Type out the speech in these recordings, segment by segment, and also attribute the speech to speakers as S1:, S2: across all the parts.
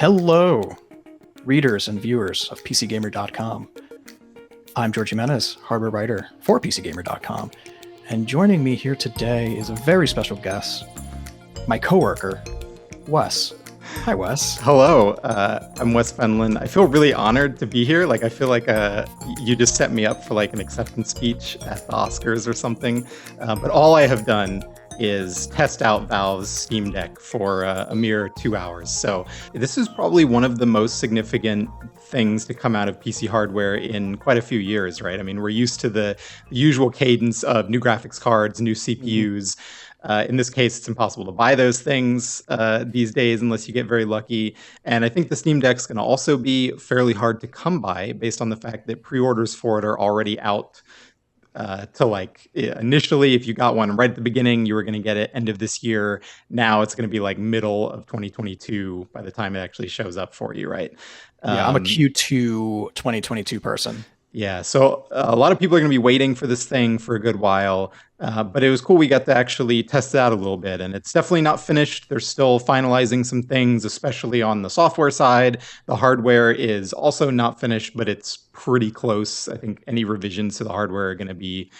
S1: Hello, readers and viewers of PCGamer.com. I'm Jorge Jimenez, hardware writer for PCGamer.com, and joining me here today is a very special guest, my coworker, Wes. Hi, Wes.
S2: Hello, I'm Wes Fenlon. I feel really honored to be here. I feel like you just set me up for an acceptance speech at the Oscars or something. But all I have done is test out Valve's Steam Deck for a mere 2 hours. So this is probably one of the most significant things to come out of PC hardware in quite a few years, right? I mean, we're used to the usual cadence of new graphics cards, new CPUs. In this case, it's impossible to buy those things these days unless you get very lucky. And I think the Steam Deck's going to also be fairly hard to come by based on the fact that pre-orders for it are already out. Initially, if you got one right at the beginning, you were going to get it end of this year. Now it's going to be middle of 2022 by the time it actually shows up for you, right?
S1: Yeah, I'm a Q2 2022 person.
S2: Yeah, so a lot of people are going to be waiting for this thing for a good while, but it was cool we got to actually test it out a little bit, and it's definitely not finished. They're still finalizing some things, especially on the software side. The hardware is also not finished, but it's pretty close. I think any revisions to the hardware are going to be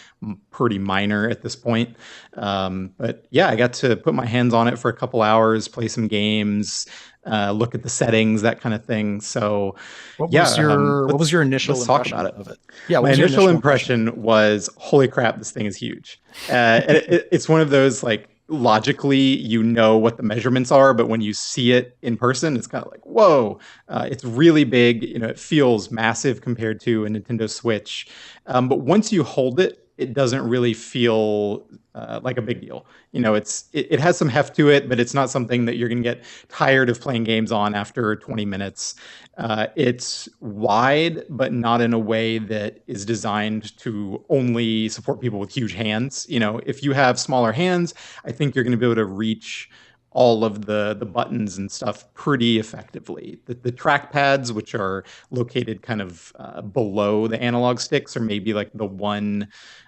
S2: pretty minor at this point. But yeah, I got to put my hands on it for a couple hours, play some games, look at the settings, that kind of thing. So,
S1: what was your initial impression of it?
S2: Yeah, my initial impression was, holy crap, this thing is huge. It's one of those logically you know what the measurements are, but when you see it in person, it's kind of whoa, it's really big. It feels massive compared to a Nintendo Switch. But once you hold it, it doesn't really feel like a big deal. It has some heft to it, but it's not something that you're going to get tired of playing games on after 20 minutes. It's wide, but not in a way that is designed to only support people with huge hands. If you have smaller hands, I think you're going to be able to reach all of the buttons and stuff pretty effectively. The trackpads, which are located kind of below the analog sticks, are maybe the one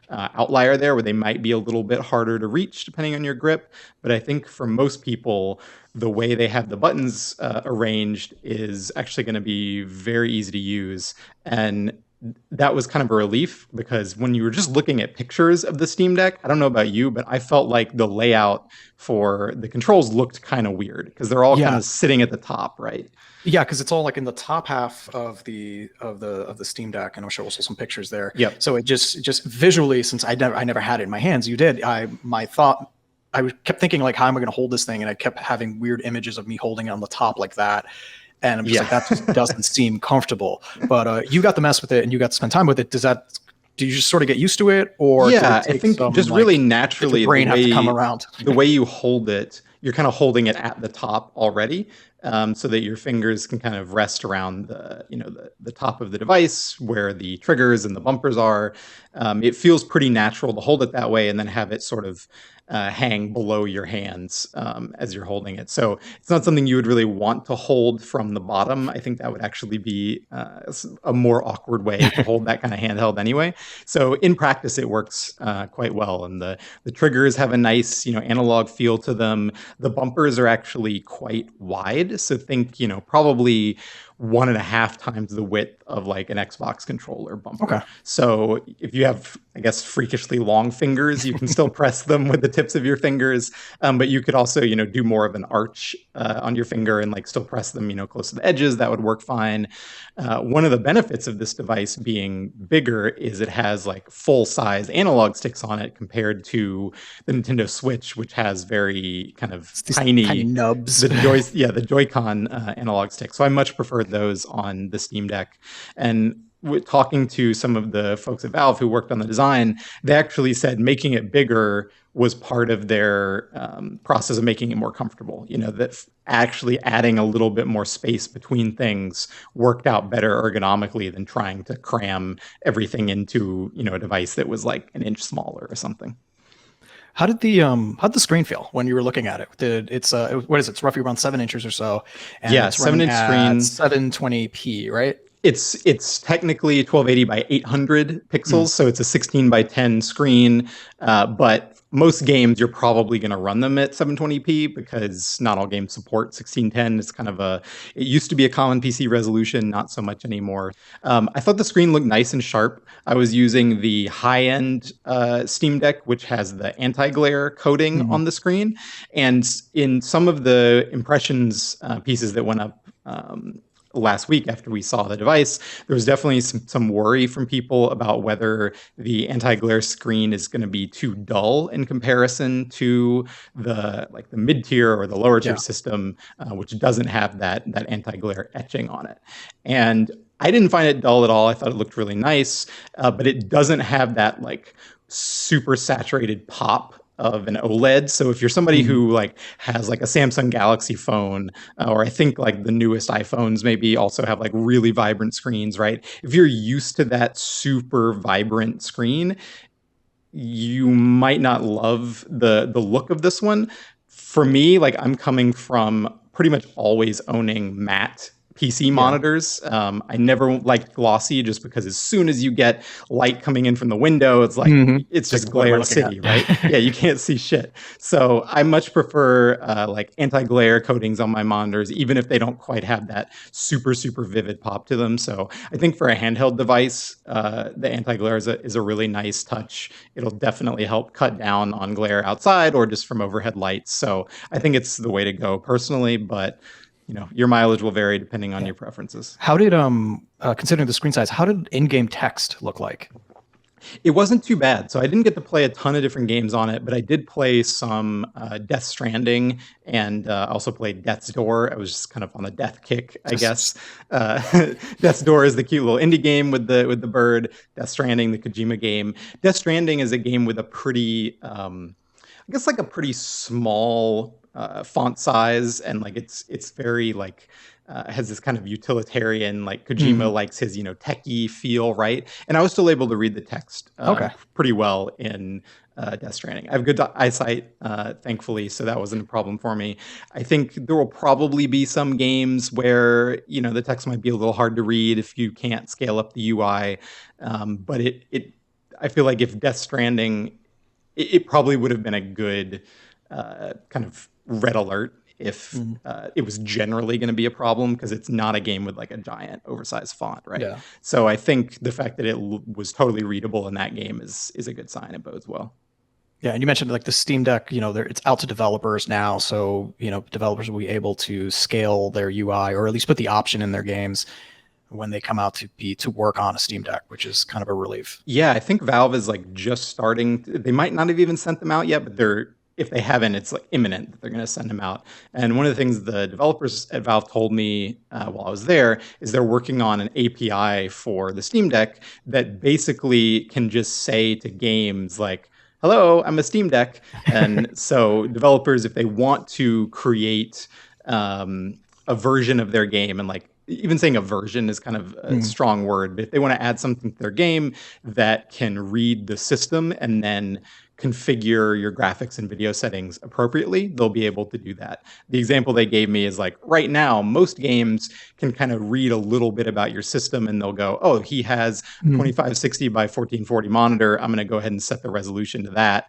S2: outlier there where they might be a little bit harder to reach depending on your grip. But I think for most people, the way they have the buttons arranged is actually going to be very easy to use. And that was kind of a relief, because when you were just looking at pictures of the Steam Deck, I don't know about you, but I felt like the layout for the controls looked kind of weird because they're all kind of sitting at the top, right?
S1: Yeah, because it's all in the top half of the Steam Deck, and I'll show also some pictures there.
S2: Yep.
S1: So it just visually, since I never had it in my hands, you did. I kept thinking how am I going to hold this thing, and I kept having weird images of me holding it on the top like that. And I'm just that just doesn't seem comfortable. But you got to mess with it and you got to spend time with it. Do you just sort of get used to it? Or
S2: I think just really naturally,
S1: the brain have to come around.
S2: The way you hold it, you're kind of holding it at the top already, so that your fingers can kind of rest around the top of the device where the triggers and the bumpers are. It feels pretty natural to hold it that way and then have it sort of hang below your hands as you're holding it. So it's not something you would really want to hold from the bottom. I think that would actually be a more awkward way to hold that kind of handheld anyway. So in practice, it works quite well. And the triggers have a nice, analog feel to them. The bumpers are actually quite wide. So think, probably 1.5 times the width of an Xbox controller bumper.
S1: Okay.
S2: So if you have, I guess, freakishly long fingers, you can still press them with the tips of your fingers. But you could also, do more of an arch on your finger and still press them, close to the edges. That would work fine. One of the benefits of this device being bigger is it has full size analog sticks on it compared to the Nintendo Switch, which has very kind of tiny
S1: nubs.
S2: The Joy-Con analog sticks. So I much prefer those on the Steam Deck. And talking to some of the folks at Valve who worked on the design, they actually said making it bigger was part of their process of making it more comfortable. That actually adding a little bit more space between things worked out better ergonomically than trying to cram everything into a device that was 1 inch smaller or something.
S1: How did the screen feel when you were looking at it? It's what is it? It's roughly around 7 inches or so. And it's
S2: 7-inch screen,
S1: 720p, right?
S2: It's technically 1280 by 800 pixels, so it's a 16 by 10 screen, but most games you're probably going to run them at 720p because not all games support 1610. It's kind of it used to be a common PC resolution, not so much anymore. I thought the screen looked nice and sharp. I was using the high-end Steam Deck, which has the anti-glare coating
S1: Mhm.
S2: on the screen. And in some of the impressions pieces that went up last week after we saw the device, there was definitely some worry from people about whether the anti-glare screen is going to be too dull in comparison to the mid-tier or the lower tier
S1: Yeah.
S2: system, which doesn't have that anti-glare etching on it. And I didn't find it dull at all. I thought it looked really nice, but it doesn't have that like super saturated pop of an OLED. So if you're somebody
S1: Mhm.
S2: who like has like a Samsung Galaxy phone, or I think like the newest iPhones maybe also have like really vibrant screens, right? If you're used to that super vibrant screen, you might not love the look of this one. For me, like I'm coming from pretty much always owning matte PC
S1: Yeah.
S2: monitors. I never liked glossy just because as soon as you get light coming in from the window, it's like it's
S1: It's like,
S2: just
S1: what am I
S2: glare
S1: looking
S2: city, right?
S1: at?
S2: Yeah, you can't see shit. So I much prefer like anti-glare coatings on my monitors, even if they don't quite have that super vivid pop to them. So I think for a handheld device, the anti-glare is a really nice touch. It'll definitely help cut down on glare outside or just from overhead lights. So I think it's the way to go personally, but your mileage will vary depending on
S1: Yeah.
S2: your preferences.
S1: How did considering the screen size, how did in-game text look like?
S2: It wasn't too bad. So I didn't get to play a ton of different games on it, but I did play some Death Stranding and also played Death's Door. I was just kind of on the death kick, I guess. Uh, Death's Door is the cute little indie game with the bird. Death Stranding, the Kojima game. Death Stranding is a game with a pretty I guess like a pretty small font size, and like it's very like has this kind of utilitarian, like
S1: Mhm.
S2: Kojima likes his techie feel, right? And I was still able to read the text
S1: Okay.
S2: pretty well in Death Stranding. I have good eyesight, thankfully, so that wasn't a problem for me. I think there will probably be some games where the text might be a little hard to read if you can't scale up the UI, but I feel like if Death Stranding it probably would have been a good kind of red alert if
S1: Mhm.
S2: it was generally going to be a problem because it's not a game with like a giant oversized font, right?
S1: Yeah.
S2: So I think the fact that it was totally readable in that game is a good sign. It bodes well.
S1: Yeah, and you mentioned like the Steam Deck, it's out to developers now, so developers will be able to scale their UI or at least put the option in their games when they come out to work on a Steam Deck, which is kind of a relief.
S2: Yeah, I think Valve is like just starting. They might not have even sent them out yet, but if they haven't, it's like imminent that they're going to send them out. And one of the things the developers at Valve told me while I was there is they're working on an API for the Steam Deck that basically can just say to games like, "Hello, I'm a Steam Deck," and so developers, if they want to create a version of their game, and like even saying a version is kind of a
S1: Mhm.
S2: strong word, but if they want to add something to their game that can read the system and then configure your graphics and video settings appropriately, they'll be able to do that. The example they gave me is like right now, most games can kind of read a little bit about your system and they'll go, oh, he has a
S1: Mhm.
S2: 2560 by 1440 monitor. I'm going to go ahead and set the resolution to that.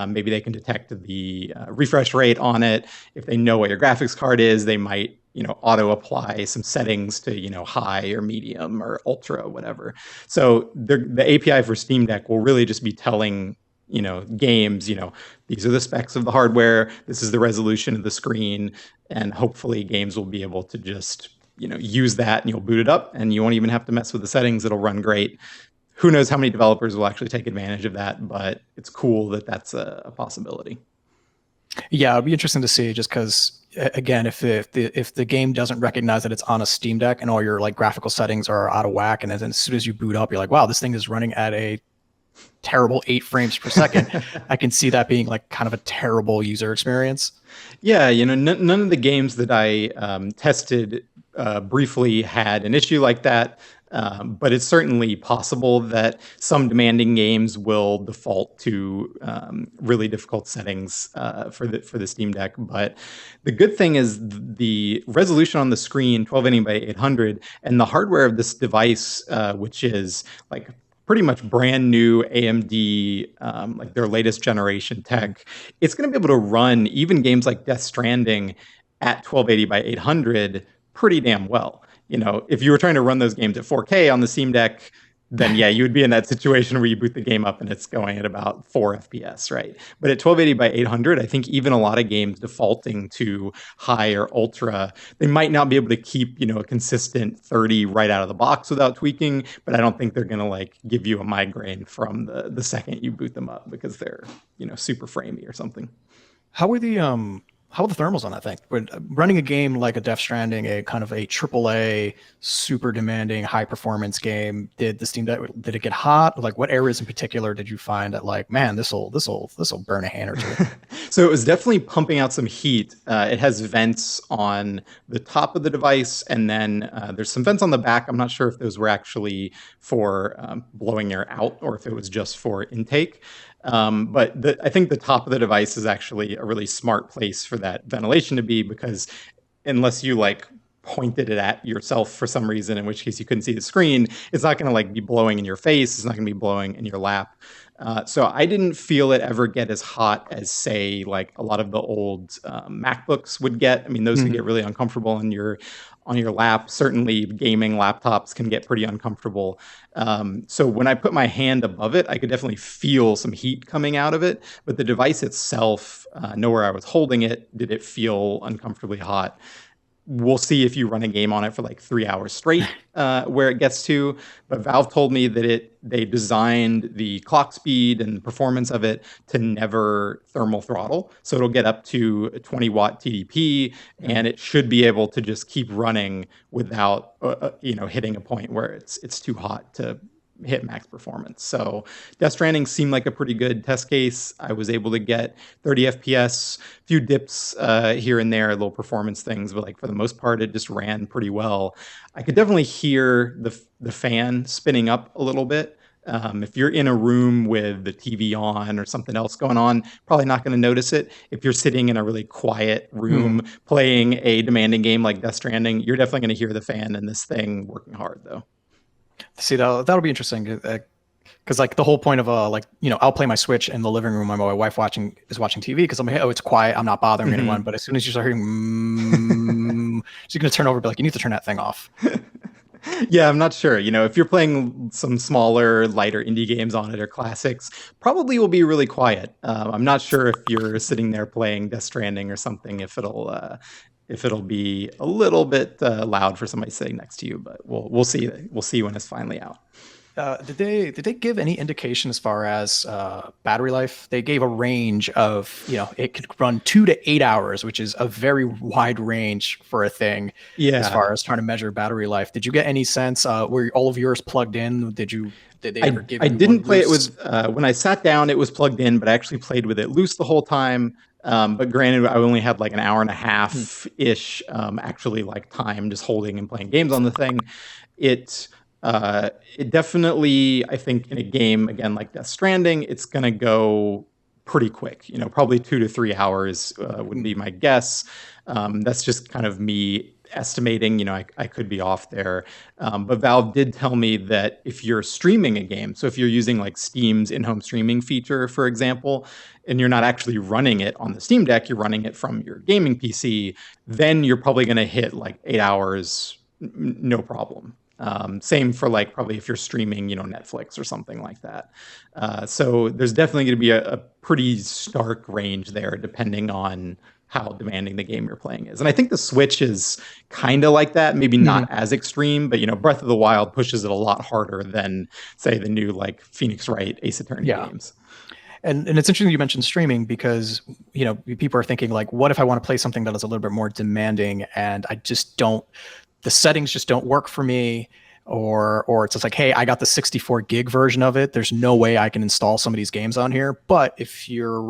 S2: Maybe they can detect the refresh rate on it. If they know what your graphics card is, they might auto apply some settings to high or medium or ultra, whatever. So the API for Steam Deck will really just be telling games, these are the specs of the hardware, this is the resolution of the screen, and hopefully games will be able to just use that, and you'll boot it up and you won't even have to mess with the settings. It'll run great. Who knows how many developers will actually take advantage of that, but it's cool that that's a possibility.
S1: Yeah, it'd be interesting to see just because again, if the game doesn't recognize that it's on a Steam Deck and all your like graphical settings are out of whack, and then as soon as you boot up, you're like, wow, this thing is running at a terrible 8 frames per second. I can see that being like kind of a terrible user experience.
S2: Yeah, none of the games that I tested briefly had an issue like that. But it's certainly possible that some demanding games will default to really difficult settings for the Steam Deck. But the good thing is the resolution on the screen, 1280 by 800, and the hardware of this device, which is like pretty much brand new AMD, like their latest generation tech, it's going to be able to run even games like Death Stranding at 1280 by 800 pretty damn well. If you were trying to run those games at 4K on the Steam Deck, then yeah, you would be in that situation where you boot the game up and it's going at about 4 FPS, right? But at 1280 by 800, I think even a lot of games defaulting to high or ultra, they might not be able to keep, a consistent 30 right out of the box without tweaking, but I don't think they're going to like give you a migraine from the second you boot them up because they're, super framey or something.
S1: How were the how are the thermals on that thing? When running a game like a Death Stranding, a kind of a AAA, super demanding, high performance game, did the Steam Deck, did it get hot? Like, what areas in particular did you find that like, man, this'll burn a hand or two?
S2: So it was definitely pumping out some heat. It has vents on the top of the device, and then there's some vents on the back. I'm not sure if those were actually for blowing air out or if it was just for intake. But I think the top of the device is actually a really smart place for that ventilation to be, because unless you like pointed it at yourself for some reason, in which case you couldn't see the screen, it's not going to like be blowing in your face. It's not going to be blowing in your lap. So I didn't feel it ever get as hot as, say, like a lot of the old MacBooks would get. I mean, those can get really uncomfortable on your lap. Certainly, gaming laptops can get pretty uncomfortable. So when I put my hand above it, I could definitely feel some heat coming out of it. But the device itself, nowhere I was holding it, did it feel uncomfortably hot. We'll see if you run a game on it for like 3 hours straight, where it gets to. But Valve told me that they designed the clock speed and performance of it to never thermal throttle. So it'll get up to 20 watt TDP, and it should be able to just keep running without, hitting a point where it's too hot to hit max performance. So Death Stranding seemed like a pretty good test case. I was able to get 30 FPS, a few dips here and there, little performance things, but like for the most part, it just ran pretty well. I could definitely hear the fan spinning up a little bit. If you're in a room with the TV on or something else going on, probably not going to notice it. If you're sitting in a really quiet room playing a demanding game like Death Stranding, you're definitely going to hear the fan in this thing working hard, though.
S1: See, that'll be interesting because like the whole point of I'll play my Switch in the living room while my wife is watching TV because I'm like, oh, it's quiet, I'm not bothering anyone. But as soon as you start hearing, she's gonna turn over and be like, you need to turn that thing off.
S2: Yeah, I'm not sure. If you're playing some smaller, lighter indie games on it or classics, probably will be really quiet. I'm not sure if you're sitting there playing Death Stranding or something, if it'll be a little bit loud for somebody sitting next to you, but we'll see. We'll see when it's finally out.
S1: Did they give any indication as far as battery life? They gave a range of, it could run 2 to 8 hours, which is a very wide range for a thing.
S2: Yeah.
S1: As far as trying to measure battery life, did you get any sense? Were all of yours plugged in? Did they ever give?
S2: I didn't play it with when I sat down. It was plugged in, but I actually played with it loose the whole time. But granted, I only had like an hour and a half ish actually like time just holding and playing games on the thing. It definitely, I think, in a game again like Death Stranding, it's gonna go pretty quick. Probably 2 to 3 hours would be my guess. That's just kind of me estimating. I could be off there. But Valve did tell me that if you're streaming a game, so if you're using like Steam's in-home streaming feature, for example, and you're not actually running it on the Steam Deck, you're running it from your gaming PC, then you're probably going to hit like 8 hours, no problem. Same for like probably if you're streaming, Netflix or something like that. So there's definitely going to be a pretty stark range there depending on how demanding the game you're playing is. And I think the Switch is kind of like that, maybe not as extreme, but Breath of the Wild pushes it a lot harder than, say, the new like Phoenix Wright Ace Attorney games.
S1: And it's interesting you mentioned streaming because, people are thinking like, what if I want to play something that is a little bit more demanding and the settings just don't work for me, or it's just like, hey, I got the 64 gig version of it. There's no way I can install some of these games on here. But if you're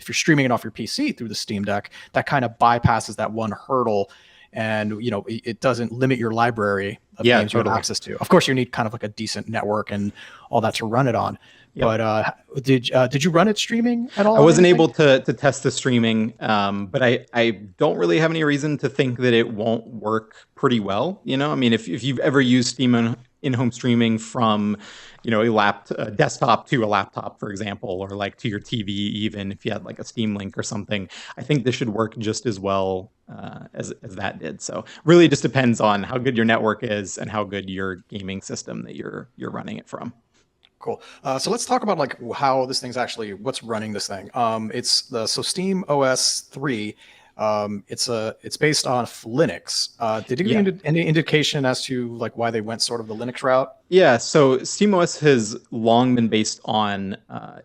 S1: streaming it off your PC through the Steam Deck, that kind of bypasses that one hurdle, and it doesn't limit your library of games you have access to. Of course, you need kind of like a decent network and all that to run it on. Yep. But did you run it streaming at all?
S2: I wasn't able to test the streaming, but I don't really have any reason to think that it won't work pretty well. I mean, if you've ever used Steam in-home streaming from, a desktop to a laptop, for example, or like to your TV, even if you had like a Steam Link or something. I think this should work just as well as that did. So really, just depends on how good your network is and how good your gaming system that you're running it from.
S1: Cool. So let's talk about like how this thing's actually what's running this thing. It's the so Steam OS 3. It's based off Linux. Did you give
S2: Yeah.
S1: any indication as to like why they went sort of the Linux route?
S2: Yeah, so SteamOS has long been based on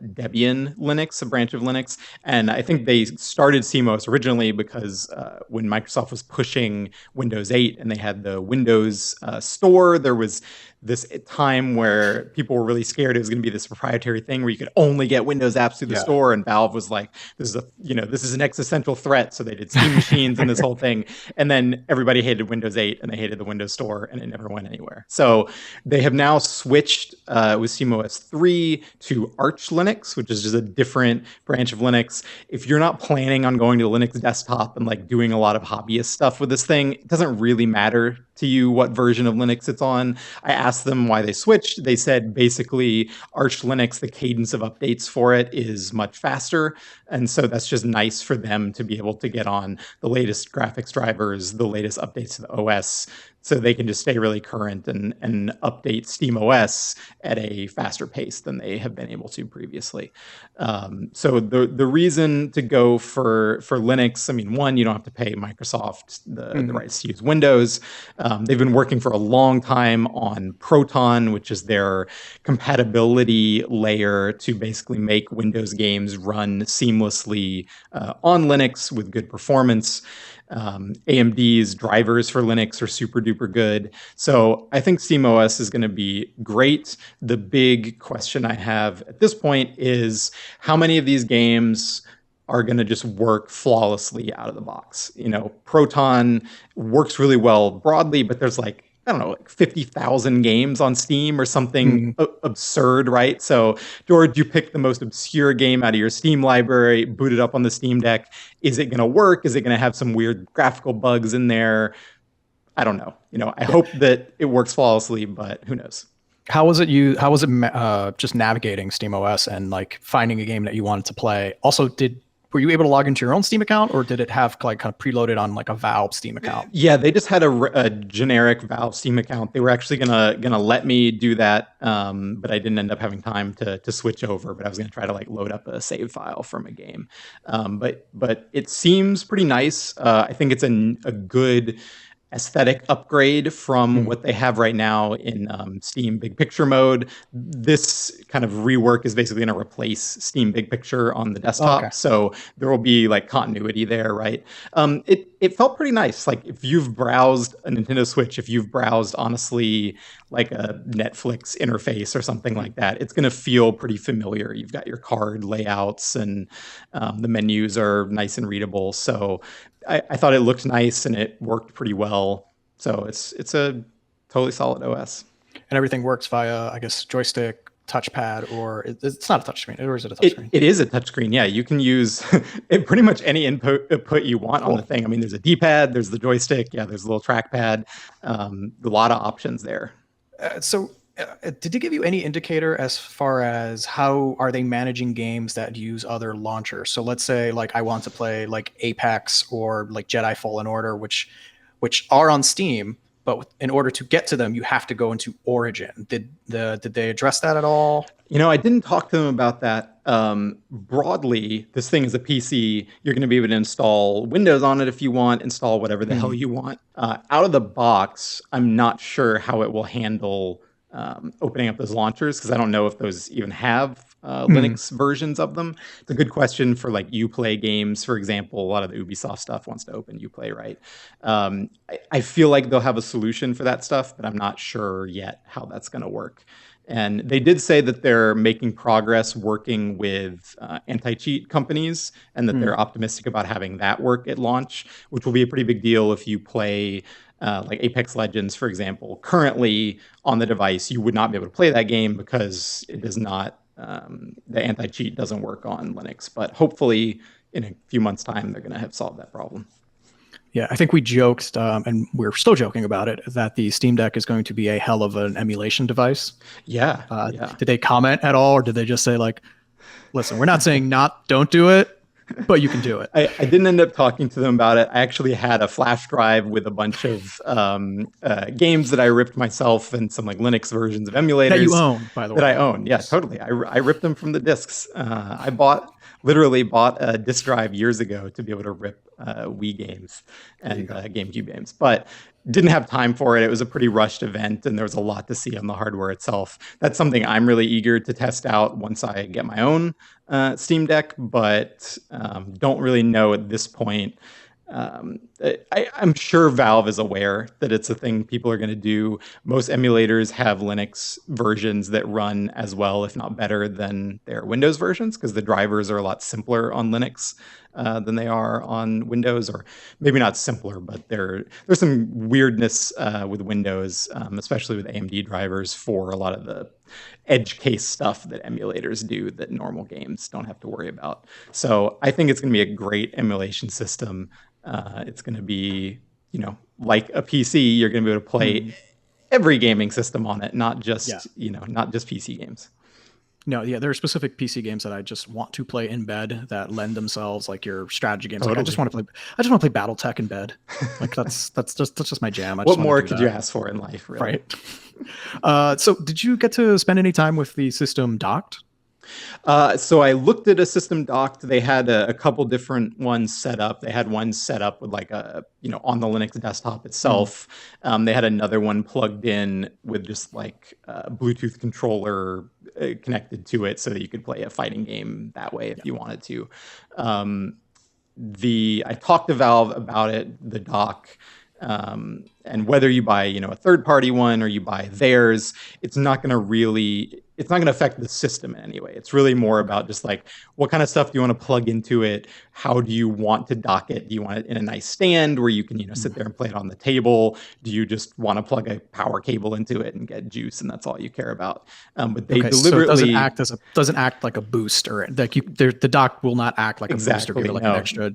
S2: Debian Linux, a branch of Linux, and I think they started SteamOS originally because when Microsoft was pushing Windows 8 and they had the Windows Store, there was this time where people were really scared it was going to be this proprietary thing where you could only get Windows apps through the
S1: Yeah.
S2: store, and Valve was like, this is an existential threat, so they did Steam machines and this whole thing, and then everybody hated Windows 8 and they hated the Windows Store, and it never went anywhere. So they have now switched with SteamOS 3 to Arch Linux, which is just a different branch of Linux. If you're not planning on going to Linux desktop and like doing a lot of hobbyist stuff with this thing, it doesn't really matter to you what version of Linux it's on. I asked them why they switched. They said basically Arch Linux, the cadence of updates for it is much faster. And so that's just nice for them to be able to get on the latest graphics drivers, the latest updates to the OS, so they can just stay really current and update SteamOS at a faster pace than they have been able to previously. So the reason to go for Linux, I mean, one, you don't have to pay Microsoft the rights to use Windows. They've been working for a long time on Proton, which is their compatibility layer to basically make Windows games run seamlessly on Linux with good performance. AMD's drivers for Linux are super duper good. So I think SteamOS is going to be great. The big question I have at this point is how many of these games are going to just work flawlessly out of the box. Proton works really well broadly, but there's like, I don't know, like 50,000 games on Steam or something absurd, right? So, George, you pick the most obscure game out of your Steam library, boot it up on the Steam Deck. Is it going to work? Is it going to have some weird graphical bugs in there? I don't know. I hope that it works flawlessly, but who knows?
S1: How was it just navigating SteamOS and like finding a game that you wanted to play? Also, were you able to log into your own Steam account, or did it have like kind of preloaded on like a Valve Steam account?
S2: Yeah, they just had a generic Valve Steam account. They were actually gonna let me do that, but I didn't end up having time to switch over. But I was gonna try to like load up a save file from a game. But it seems pretty nice. I think it's a good aesthetic upgrade from what they have right now in Steam Big Picture mode. This kind of rework is basically going to replace Steam Big Picture on the desktop, so there will be like continuity there, right? It felt pretty nice. Like if you've browsed a Nintendo Switch, if you've browsed honestly like a Netflix interface or something like that, it's going to feel pretty familiar. You've got your card layouts and the menus are nice and readable. So I thought it looked nice and it worked pretty well. So it's a totally solid OS.
S1: And everything works via, I guess, joystick, touchpad, or it's not a touchscreen, or is it a touchscreen?
S2: It is a touchscreen. Yeah, you can use pretty much any input you want on the thing. I mean, there's a D-pad, there's the joystick, yeah, there's a little trackpad, a lot of options there.
S1: Did they give you any indicator as far as how are they managing games that use other launchers? So let's say like I want to play like Apex or like Jedi Fallen Order, which are on Steam, but in order to get to them, you have to go into Origin. Did they address that at all?
S2: I didn't talk to them about that. Broadly, this thing is a PC. You're going to be able to install Windows on it if you want, install whatever the hell you want. Out of the box, I'm not sure how it will handle opening up those launchers, because I don't know if those even have Linux versions of them. It's a good question for like Uplay games, for example. A lot of the Ubisoft stuff wants to open Uplay, right? I feel like they'll have a solution for that stuff, but I'm not sure yet how that's going to work. And they did say that they're making progress working with anti-cheat companies, and that they're optimistic about having that work at launch, which will be a pretty big deal if you play like Apex Legends, for example. Currently on the device, you would not be able to play that game because it does not, the anti-cheat doesn't work on Linux. But hopefully in a few months' time, they're going to have solved that problem.
S1: Yeah, I think we joked, and we're still joking about it, that the Steam Deck is going to be a hell of an emulation device.
S2: Yeah, yeah.
S1: Did they comment at all, or did they just say like, "Listen, we're not saying don't do it, but you can do it."
S2: I didn't end up talking to them about it. I actually had a flash drive with a bunch of games that I ripped myself and some like Linux versions of
S1: That you
S2: emulators
S1: own, by the
S2: that I
S1: way.
S2: own. Yeah, totally. I ripped them from the discs. Literally bought a disk drive years ago to be able to rip Wii games and GameCube games, but didn't have time for it. It was a pretty rushed event, and there was a lot to see on the hardware itself. That's something I'm really eager to test out once I get my own Steam Deck, but don't really know at this point. I'm sure Valve is aware that it's a thing people are going to do. Most emulators have Linux versions that run as well, if not better, than their Windows versions, because the drivers are a lot simpler on Linux than they are on Windows, or maybe not simpler, but there's some weirdness with Windows, especially with AMD drivers for a lot of the edge case stuff that emulators do that normal games don't have to worry about. So I think it's going to be a great emulation system. It's going to be, like a PC. You're going to be able to play every gaming system on it, not just, not just PC games.
S1: No, yeah, there are specific PC games that I just want to play in bed that lend themselves, like your strategy games.
S2: Totally.
S1: Like I just want to play BattleTech in bed. Like that's just my jam.
S2: What more could you ask for in life, really?
S1: Right. So did you get to spend any time with the system docked?
S2: So I looked at a system docked. They had a couple different ones set up. They had one set up with like on the Linux desktop itself. They had another one plugged in with just like a Bluetooth controller connected to it so that you could play a fighting game that way if you wanted to. I talked to Valve about it, the dock. And whether you buy, a third-party one or you buy theirs, it's not going to affect the system in any way. It's really more about just like, what kind of stuff do you want to plug into it? How do you want to dock it? Do you want it in a nice stand where you can, sit there and play it on the table? Do you just want to plug a power cable into it and get juice, and that's all you care about? But they deliberately
S1: so it doesn't act like a boost, or like the dock will not act like a boost or give it like an extra,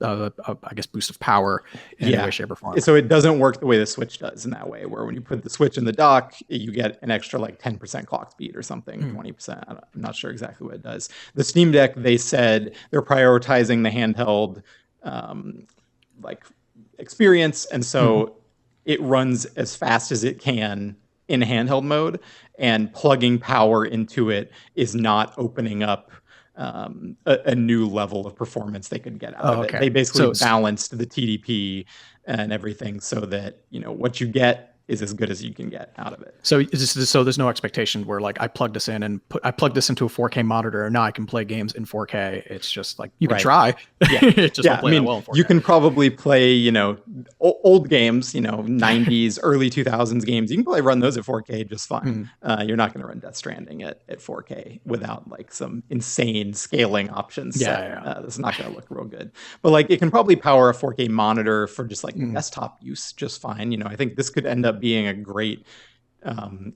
S1: I guess, boost of power in any way, shape, or form.
S2: So it doesn't work the way the Switch does in that way, where when you put the Switch in the dock, you get an extra like 10% clock speed or something, 20%. I'm not sure exactly what it does. The Steam Deck, they said they're prioritizing the handheld experience, and so it runs as fast as it can in handheld mode, and plugging power into it is not opening up a new level of performance they could get out of it. They basically balanced the TDP and everything so that what you get is as good as you can get out of it.
S1: So there's no expectation where like I plug this in and I plug this into a 4K monitor and now I can play games in 4K. It's just like you can try.
S2: It just won't play well in 4K. You can probably play old games, 90s, early 2000s games. You can probably run those at 4K just fine. You're not going to run Death Stranding at 4K without like some insane scaling options. It's not going to look real good. But like it can probably power a 4K monitor for just like desktop use just fine. I think this could end up being a great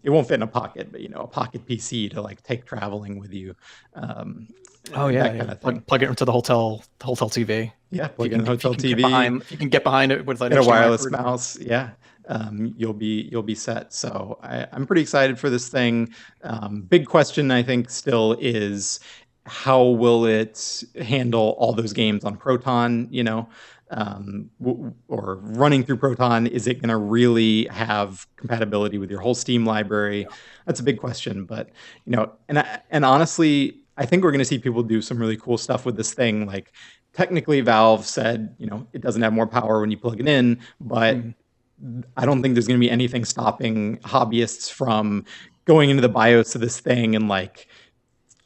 S2: it won't fit in a pocket, but a pocket PC to like take traveling with you.
S1: Kind of thing. Plug it into the hotel TV.
S2: Yeah, plug in the hotel TV.
S1: You can get behind it with like
S2: a wireless mouse. Yeah. You'll be set. So I'm pretty excited for this thing. Big question I think still is, how will it handle all those games on Proton, or running through Proton? Is it going to really have compatibility with your whole Steam library? That's a big question, but and honestly, I think we're going to see people do some really cool stuff with this thing. Like technically Valve said, it doesn't have more power when you plug it in, but I don't think there's going to be anything stopping hobbyists from going into the BIOS of this thing and like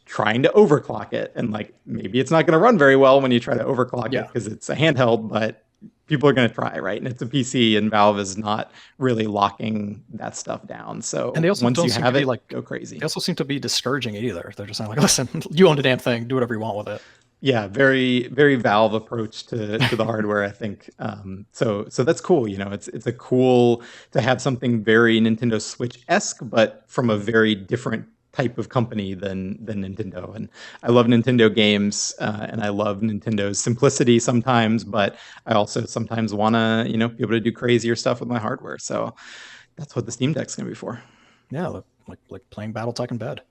S2: trying to overclock it. And like maybe it's not going to run very well when you try to overclock it because it's a handheld, but people are going to try, right? And it's a PC, and Valve is not really locking that stuff down. So
S1: and they also
S2: once you have it, like, go crazy.
S1: They also seem to be discouraging it either. They're just saying like, listen, you own the damn thing, do whatever you want with it.
S2: Yeah, very, very Valve approach to the hardware, I think. So that's cool. It's a cool to have something very Nintendo Switch-esque, but from a very different type of company than Nintendo. And I love Nintendo games, and I love Nintendo's simplicity sometimes, but I also sometimes want to, be able to do crazier stuff with my hardware. So that's what the Steam Deck's going to be for.
S1: Yeah, like playing BattleTech in bed.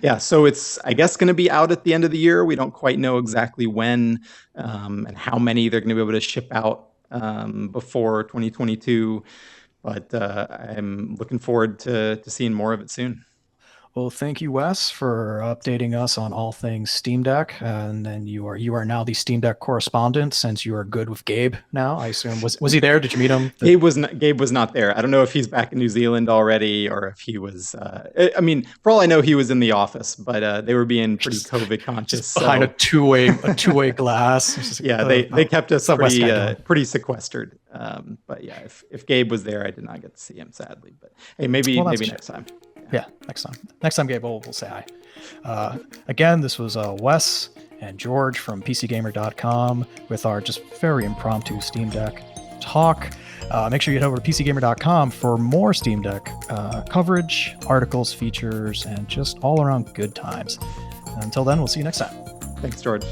S2: Yeah, so it's, I guess, going to be out at the end of the year. We don't quite know exactly when and how many they're going to be able to ship out before 2022. But I'm looking forward to seeing more of it soon.
S1: Well, thank you, Wes, for updating us on all things Steam Deck. And then you are now the Steam Deck correspondent, since you are good with Gabe now. I assume was he there? Did you meet him?
S2: Gabe was not there. I don't know if he's back in New Zealand already or if he was. I mean, for all I know, he was in the office, but they were being pretty COVID conscious.
S1: Behind a two-way glass.
S2: Yeah, they kept us pretty sequestered. But yeah, if Gabe was there, I did not get to see him, sadly. But hey, maybe next time.
S1: Yeah, next time, Gabe, we'll say hi. Again, this was Wes and George from PCGamer.com with our just very impromptu Steam Deck talk. Make sure you head over to PCGamer.com for more Steam Deck coverage, articles, features, and just all around good times. Until then, we'll see you next time.
S2: Thanks, George.